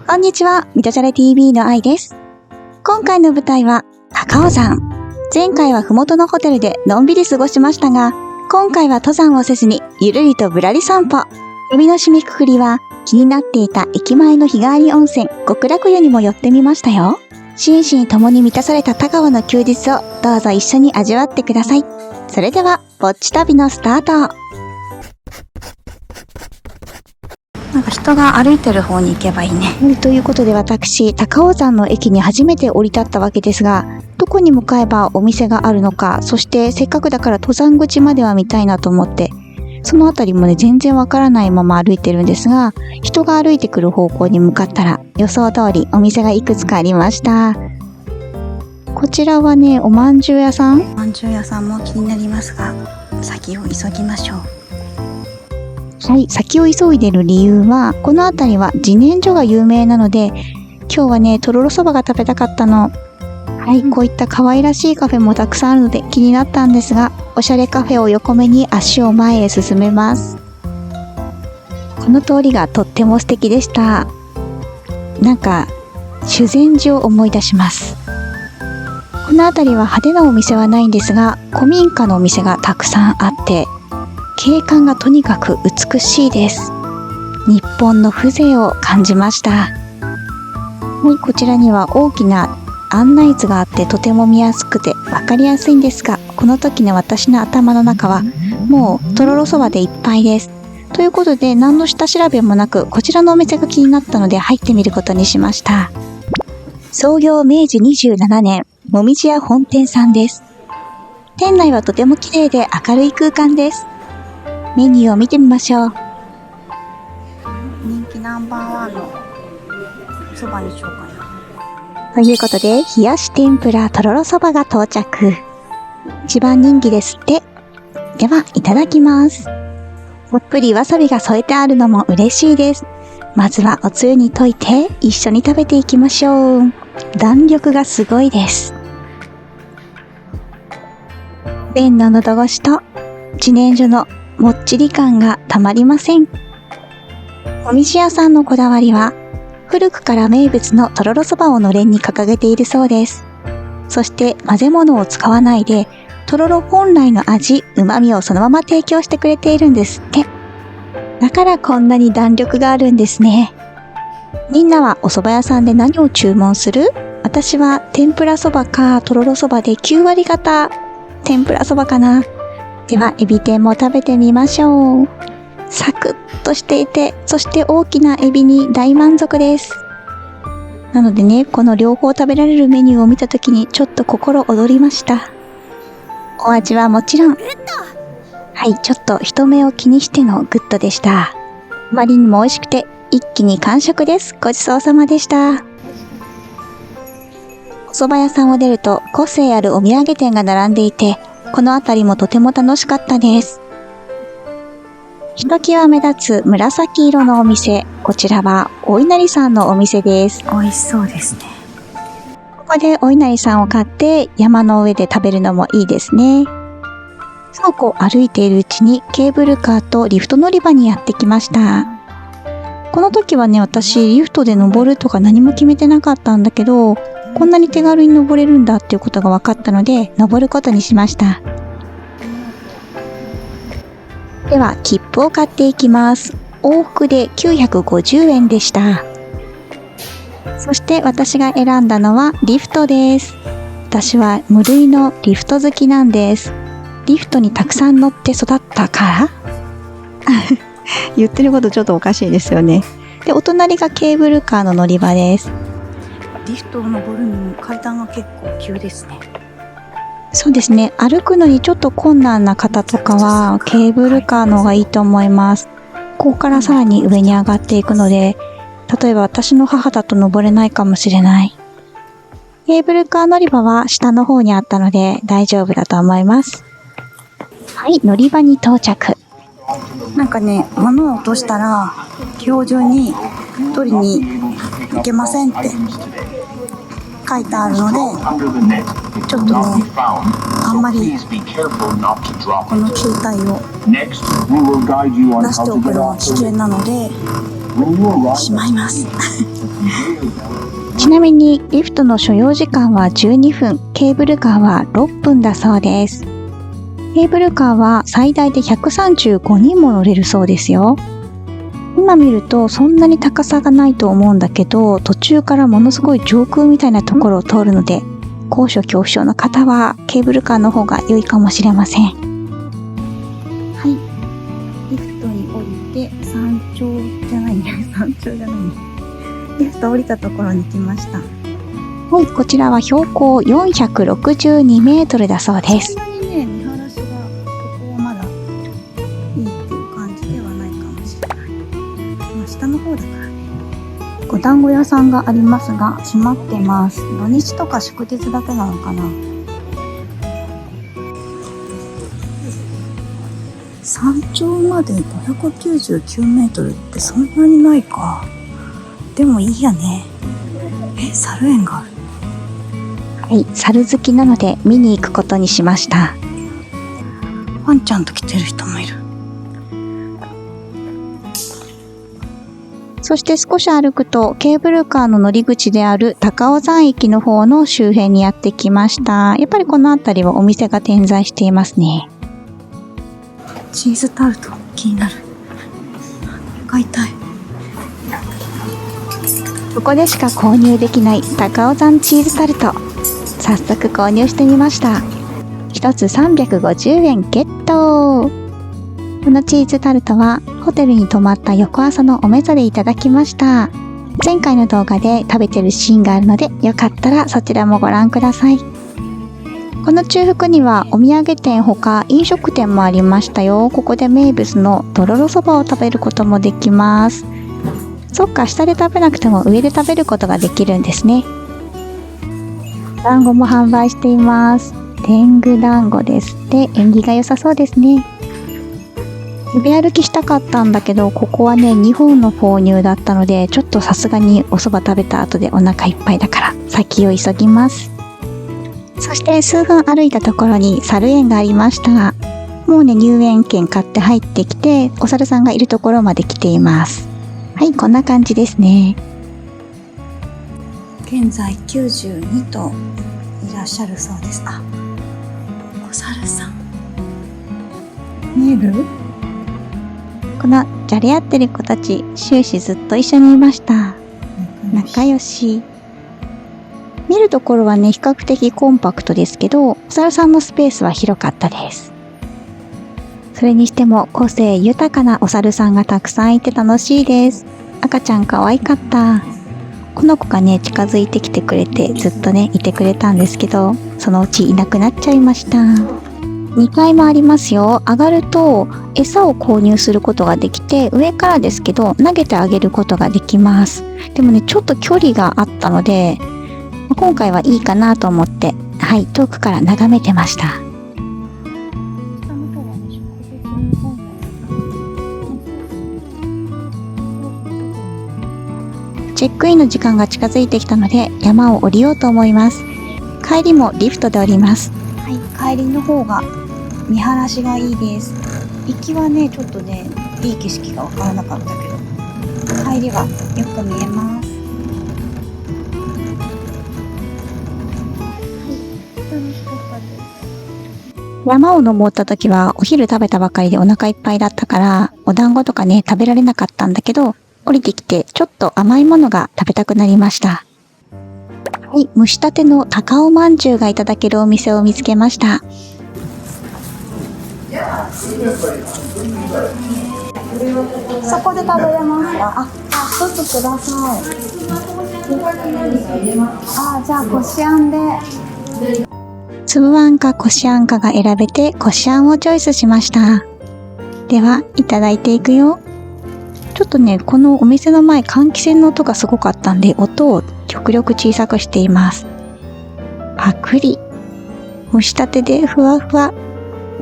こんにちは、みとちゃれ TV の愛です。今回の舞台は高尾山。前回は麓のホテルでのんびり過ごしましたが、今回は登山をせずにゆるりとぶらり散歩。旅の締めくくりは気になっていた駅前の日帰り温泉極楽湯にも寄ってみましたよ。心身ともに満たされた田川の休日をどうぞ一緒に味わってください。それではぼっち旅のスタート。なんか人が歩いてる方に行けばいいね。ということで私、高尾山の駅に初めて降り立ったわけですが、どこに向かえばお店があるのか、そしてせっかくだから登山口までは見たいなと思って、そのあたりもね、全然わからないまま歩いてるんですが、人が歩いてくる方向に向かったら、予想通りお店がいくつかありました。こちらはね、おまんじゅう屋さん？おまんじゅう屋さんも気になりますが、先を急ぎましょう。はい、先を急いでる理由は、この辺りは自然薯が有名なので、今日はね、とろろそばが食べたかったの。はい、こういった可愛らしいカフェもたくさんあるので気になったんですが、おしゃれカフェを横目に足を前へ進めます。この通りがとっても素敵でした。なんか、修善寺を思い出します。この辺りは派手なお店はないんですが、古民家のお店がたくさんあって、景観がとにかく美しいです。日本の風情を感じました。はい、こちらには大きな案内図があってとても見やすくて分かりやすいんですが、この時の私の頭の中はもうとろろそばでいっぱいです。ということで何の下調べもなくこちらのお店が気になったので入ってみることにしました。創業明治27年、もみじ屋本店さんです。店内はとても綺麗で明るい空間です。メニューを見てみましょう。人気ナンバーワンのそばにしようかな。ということで、冷やし天ぷらとろろそばが到着。一番人気ですって。では、いただきます。たっぷりわさびが添えてあるのも嬉しいです。まずはおつゆに溶いて一緒に食べていきましょう。弾力がすごいです。麺の喉越しと自然薯のもっちり感がたまりません。もみじ屋さんのこだわりは、古くから名物のとろろそばをのれんに掲げているそうです。そして混ぜ物を使わないで、とろろ本来の味、旨味をそのまま提供してくれているんですって。だからこんなに弾力があるんですね。みんなはお蕎麦屋さんで何を注文する？私は天ぷらそばかとろろそばで9割方天ぷらそばかな。では、エビ天も食べてみましょう。サクッとしていて、そして大きなエビに大満足です。なのでね、この両方食べられるメニューを見たときにちょっと心躍りました。お味はもちろん、はい、ちょっと人目を気にしてのグッドでした。あまりにも美味しくて、一気に完食です。ごちそうさまでした。お蕎麦屋さんを出ると個性あるお土産店が並んでいて、この辺りもとても楽しかったです。ひときわ目立つ紫色のお店、こちらはお稲荷さんのお店です。美味しそうですね。ここでお稲荷さんを買って山の上で食べるのもいいですね。そうこう歩いているうちにケーブルカーとリフト乗り場にやってきました。この時はね、私リフトで登るとか何も決めてなかったんだけど、こんなに手軽に登れるんだっていうことが分かったので、登ることにしました。では、切符を買っていきます。往復で950円でした。そして私が選んだのはリフトです。私は無類のリフト好きなんです。リフトにたくさん乗って育ったから言ってることちょっとおかしいですよね。で、お隣がケーブルカーの乗り場です。リフトを登るにも階段が結構急ですね。そうですね。歩くのにちょっと困難な方とかはケーブルカーの方がいいと思います。ここからさらに上に上がっていくので、例えば私の母だと登れないかもしれない。ケーブルカー乗り場は下の方にあったので大丈夫だと思います。はい、乗り場に到着。なんかね、物を落としたら今日中に取りに行けませんって書いてあるので、ちょっとね、あんまりこの球体を出しておくのは危険なので、しまいます。ちなみにリフトの所要時間は12分、ケーブルカーは6分だそうです。ケーブルカーは最大で135人も乗れるそうですよ。今見るとそんなに高さがないと思うんだけど、途中からものすごい上空みたいなところを通るので、高所恐怖症の方はケーブルカーの方が良いかもしれません。はい。リフトに降りて山頂じゃないね。山頂じゃないね。リフト降りたところに来ました。はい、こちらは標高462メートルだそうです。そんなにね、見晴らしがここはまだいいっていう感じではないかもしれない。まあ下の方だからね。お団子屋さんがありますが閉まってます。土日とか祝日だけなのかな。山頂まで599メートルってそんなにないか。でもいいやね。猿園がある。はい、猿好きなので見に行くことにしました。ワンちゃんと来てる人もいる。そして少し歩くとケーブルカーの乗り口である高尾山駅の方の周辺にやってきました。やっぱりこの辺りはお店が点在していますね。チーズタルト気になる。買いたい。ここでしか購入できない高尾山チーズタルト。早速購入してみました。1つ350円ゲット。このチーズタルトはホテルに泊まった翌朝のおめざでいただきました。前回の動画で食べてるシーンがあるので、よかったらそちらもご覧ください。この中腹にはお土産店ほか飲食店もありましたよ。ここで名物のとろろそばを食べることもできます。そっか、下で食べなくても上で食べることができるんですね。団子も販売しています。天狗団子です。で、縁起が良さそうですね。食べ歩きしたかったんだけど、ここはね、2本の購入だったので、ちょっとさすがにお蕎麦食べた後でお腹いっぱいだから、先を急ぎます。そして数分歩いたところに猿園がありました。もうね、入園券買って入ってきて、お猿さんがいるところまで来ています。はい、こんな感じですね。現在92頭いらっしゃるそうです。あ、お猿さん。見える？このじゃれ合ってる子たち、終始ずっと一緒にいました。仲良し。見るところはね、比較的コンパクトですけど、お猿さんのスペースは広かったです。それにしても個性豊かなお猿さんがたくさんいて楽しいです。赤ちゃん可愛かった。この子がね、近づいてきてくれてずっとね、いてくれたんですけど、そのうちいなくなっちゃいました。2階もありますよ。上がると餌を購入することができて、上からですけど投げてあげることができます。でもね、ちょっと距離があったので、今回はいいかなと思って、はい、遠くから眺めてました。チェックインの時間が近づいてきたので、山を降りようと思います。帰りもリフトで降ります。はい、帰りの方が見晴らしがいいです。行きはね、ちょっとね、いい景色がわからなかったけど、帰りはよく見えます。山を登った時はお昼食べたばかりでお腹いっぱいだったから、お団子とかね、食べられなかったんだけど、降りてきてちょっと甘いものが食べたくなりました。はい、蒸したての高尾まんじゅうがいただけるお店を見つけました。そこで食べれますか？一つください。じゃあこしあんで。粒あんかこしあんかが選べて、こしあんをチョイスしました。では、いただいていくよ。ちょっとね、このお店の前、換気扇の音がすごかったんで、音を極力小さくしています。パクリ。蒸したてでふわふわ。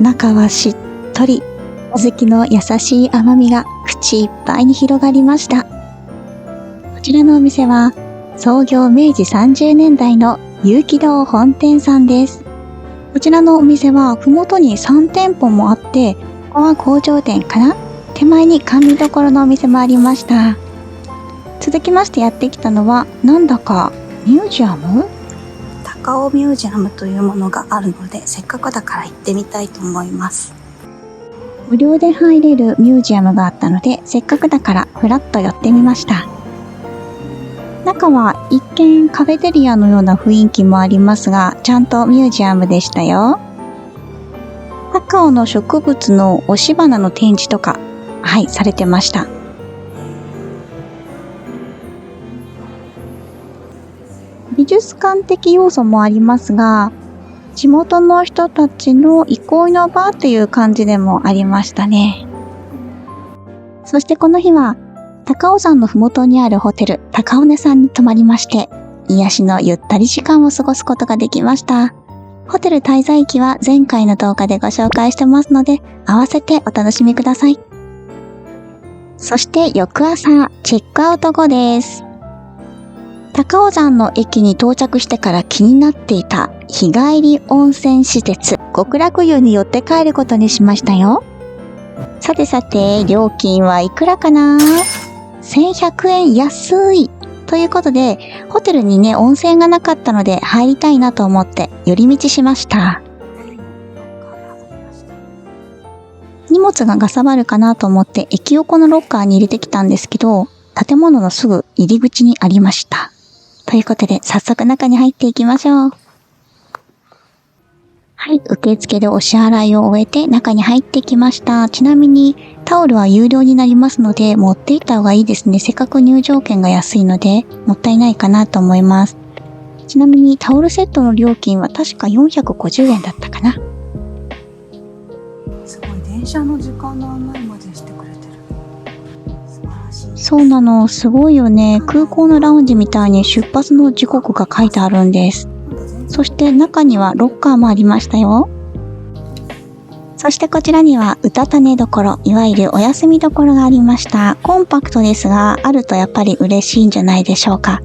中はしっとり。小豆の優しい甘みが口いっぱいに広がりました。こちらのお店は、創業明治30年代の有機堂本店さんです。こちらのお店は、ふもとに3店舗もあって、ここは工場店かな？手前に甘味どころのお店もありました。続きましてやってきたのは、なんだかミュージアム？高尾ミュージアムというものがあるので、せっかくだから行ってみたいと思います。無料で入れるミュージアムがあったので、せっかくだからふらっと寄ってみました。中は一見カフェテリアのような雰囲気もありますが、ちゃんとミュージアムでしたよ。高尾の植物の押し花の展示とか、されてました。美術館的要素もありますが、地元の人たちの憩いの場という感じでもありましたね。そしてこの日は、高尾山のふもとにあるホテル、高尾根さんに泊まりまして、癒しのゆったり時間を過ごすことができました。ホテル滞在期は前回の動画でご紹介してますので、合わせてお楽しみください。そして翌朝、チェックアウト後です。高尾山の駅に到着してから気になっていた日帰り温泉施設、極楽湯に寄って帰ることにしましたよ。さてさて、料金はいくらかな？ 1100 円安いということで、ホテルにね、温泉がなかったので入りたいなと思って寄り道しました。荷物がかさばるかなと思って駅横のロッカーに入れてきたんですけど、建物のすぐ入り口にありました。ということで、早速中に入っていきましょう。受付でお支払いを終えて中に入ってきました。ちなみにタオルは有料になりますので、持っていった方がいいですね。せっかく入場券が安いので、もったいないかなと思います。ちなみにタオルセットの料金は確か450円だったかな。すごい、電車の時間の案内までしてくれてる。素晴らしい。そうなの、すごいよね。空港のラウンジみたいに出発の時刻が書いてあるんです。そして中にはロッカーもありましたよ。そしてこちらにはうたた寝所、いわゆるお休み所がありました。コンパクトですが、あるとやっぱり嬉しいんじゃないでしょうか。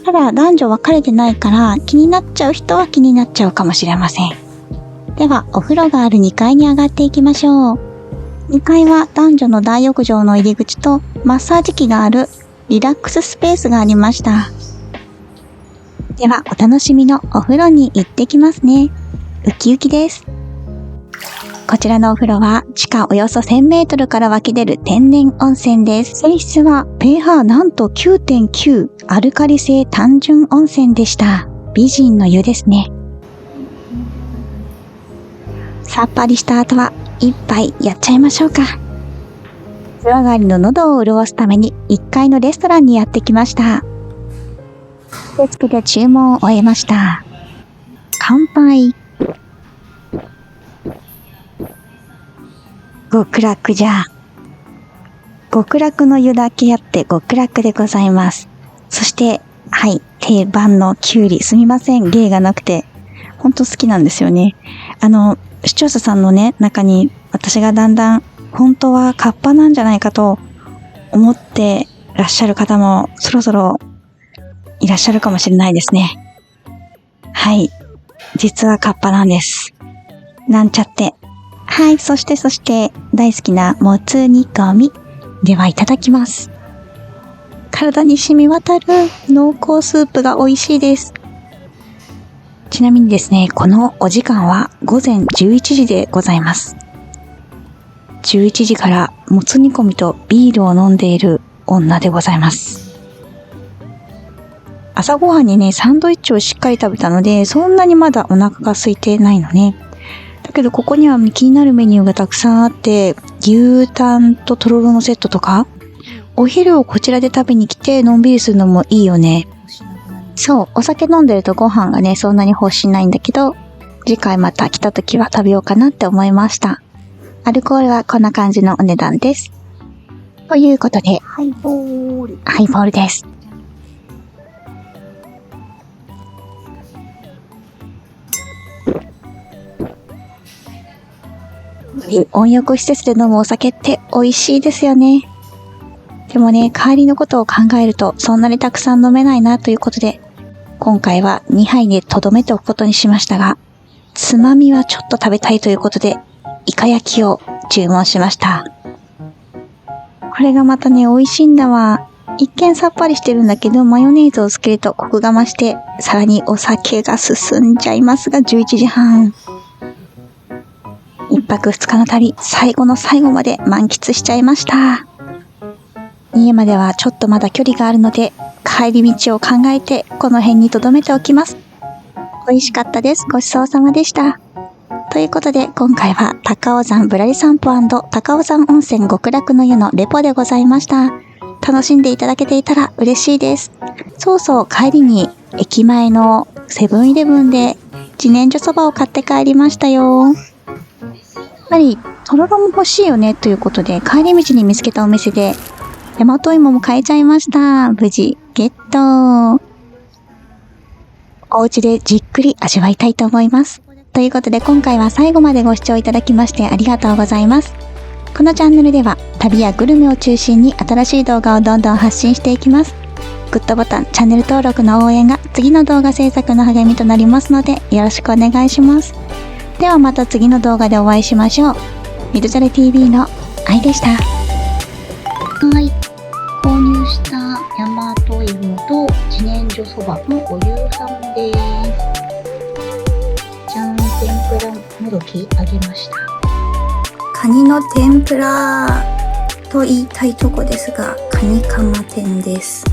ただ男女分かれてないから気になっちゃう人は気になっちゃうかもしれません。ではお風呂がある2階に上がっていきましょう。2階は男女の大浴場の入り口とマッサージ機があるリラックススペースがありました。ではお楽しみのお風呂に行ってきますね。ウキウキです。こちらのお風呂は地下およそ1000メートルから湧き出る天然温泉です。泉質は pH なんと 9.9 アルカリ性単純温泉でした。美人の湯ですね。さっぱりした後は一杯やっちゃいましょうか。風呂上がりの喉を潤すために1階のレストランにやってきました。受付で注文を終えました。乾杯。極楽じゃ。極楽の湯だけあって極楽でございます。そして、定番のきゅうり。すみません、芸がなくて。ほんと好きなんですよね。視聴者さんのね、中に私がだんだん本当はカッパなんじゃないかと思ってらっしゃる方もそろそろいらっしゃるかもしれないですね。実はカッパなんです。なんちゃって。そして大好きなもつ煮込み。ではいただきます。体に染み渡る濃厚スープが美味しいです。ちなみにですね、このお時間は午前11時でございます。11時からもつ煮込みとビールを飲んでいる女でございます。朝ごはんにね、サンドイッチをしっかり食べたので、そんなにまだお腹が空いてないのね。だけどここには気になるメニューがたくさんあって、牛タンととろろのセットとか、お昼をこちらで食べに来てのんびりするのもいいよね。そう、お酒飲んでるとご飯がね、そんなに欲しないんだけど、次回また来た時は食べようかなって思いました。アルコールはこんな感じのお値段です。ということで、ハイボールです。温浴施設で飲むお酒って美味しいですよね。でもね、帰りのことを考えるとそんなにたくさん飲めないなということで、今回は2杯でとどめておくことにしましたが、つまみはちょっと食べたいということで、イカ焼きを注文しました。これがまたね、美味しいんだわ。一見さっぱりしてるんだけど、マヨネーズをつけるとコクが増して、さらにお酒が進んじゃいますが、11時半。一泊二日の旅、最後の最後まで満喫しちゃいました。家まではちょっとまだ距離があるので、帰り道を考えてこの辺に留めておきます。美味しかったです。ごちそうさまでした。ということで今回は高尾山ぶらり散歩&高尾山温泉極楽の湯のレポでございました。楽しんでいただけていたら嬉しいです。そうそう、帰りに駅前のセブンイレブンで自然薯そばを買って帰りましたよ。やっぱりとろろも欲しいよねということで、帰り道に見つけたお店で大和芋も買えちゃいました。無事ゲット。お家でじっくり味わいたいと思います。ということで今回は最後までご視聴いただきましてありがとうございます。このチャンネルでは旅やグルメを中心に新しい動画をどんどん発信していきます。グッドボタン、チャンネル登録の応援が次の動画制作の励みとなりますのでよろしくお願いします。ではまた次の動画でお会いしましょう。みどちゃれ TV の愛でした。はい。購入した大和芋と自然薯そばのお湯さんです。じゃん、天ぷらもどきあげました。カニの天ぷらと言いたいとこですが、カニカマ天です。